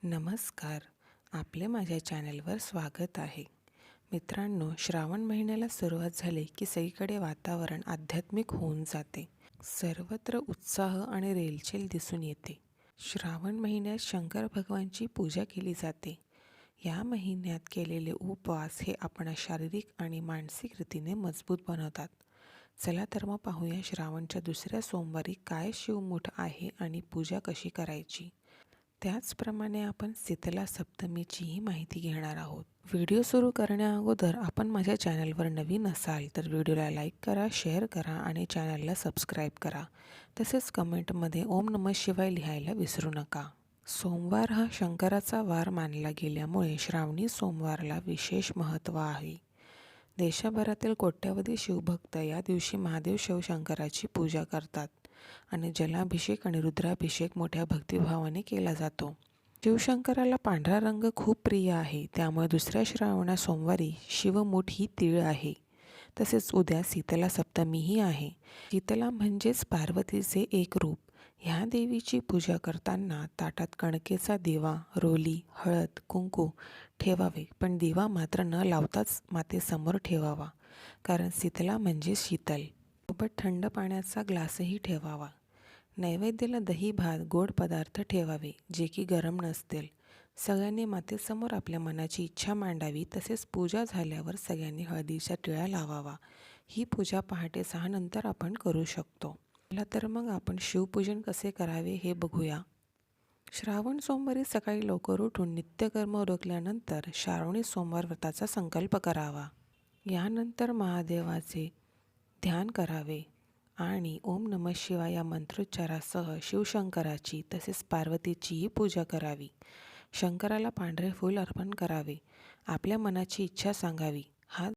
नमस्कार. आपले माझ्या चॅनलवर स्वागत आहे. मित्रांनो, श्रावण महिन्याला सुरुवात झाली की सगळीकडे वातावरण आध्यात्मिक होऊन जाते. सर्वत्र उत्साह आणि रेलचेल दिसून येते. श्रावण महिन्यात शंकर भगवानची पूजा केली जाते. या महिन्यात केलेले उपवास हे आपण शारीरिक आणि मानसिक रीतीने मजबूत बनवतात. चला तर मग पाहूया श्रावणच्या दुसऱ्या सोमवारी काय शिवमूठ आहे आणि पूजा कशी करायची. त्याचप्रमाणे आपण शीतला सप्तमीचीही माहिती घेणार आहोत. व्हिडिओ सुरू करण्याअगोदर आपण माझ्या चॅनलवर नवीन असाल तर व्हिडिओला लाईक करा, शेअर करा आणि चॅनलला सबस्क्राईब करा. तसेच कमेंटमध्ये ओम नमः शिवाय लिहायला विसरू नका. सोमवार हा शंकराचा वार मानला गेल्यामुळे श्रावणी सोमवारला विशेष महत्त्व आहे. देशभरातील कोट्यावधी शिवभक्त या दिवशी महादेव शिवशंकराची पूजा करतात आणि जलाभिषेक आणि रुद्राभिषेक मोठ्या भक्तिभावाने केला जातो. शिवशंकराला पांढरा रंग खूप प्रिय आहे, त्यामुळे दुसऱ्या श्रावणा सोमवारी शिवमूठ ही तीळ आहे. तसेच उद्या शीतला सप्तमीही आहे. शीतला म्हणजेच पार्वतीचे एक रूप. ह्या देवीची पूजा करताना ताटात कणकेचा दिवा, रोली, हळद, कुंकू ठेवावे, पण दिवा मात्र न लावताच मातेसमोर ठेवावा, कारण शीतला म्हणजे शीतल. सोबत थंड पाण्याचा ग्लासही ठेवावा. नैवेद्याला दही, भात, गोड पदार्थ ठेवावे, जे की गरम नसतील. सगळ्यांनी मातेसमोर आपल्या मनाची इच्छा मांडावी. तसेच पूजा झाल्यावर सगळ्यांनी हळदीचा टिळा लावावा. ही पूजा पहाटे 6 नंतर आपण करू शकतो. चला तर मग आपण शिवपूजन कसे करावे हे बघूया. श्रावण सोमवारी सकाळी लवकर उठून नित्यकर्म उरकल्यानंतर श्रावणी सोमवार व्रताचा संकल्प करावा. यानंतर महादेवाचे ध्यान करावे आणि ओम नमः शिवाय या मंत्रोच्चारासह शिवशंकराची तसेच पार्वतीचीही पूजा करावी. शंकराला पांढरे फूल अर्पण करावे. आपल्या मनाची इच्छा सांगावी.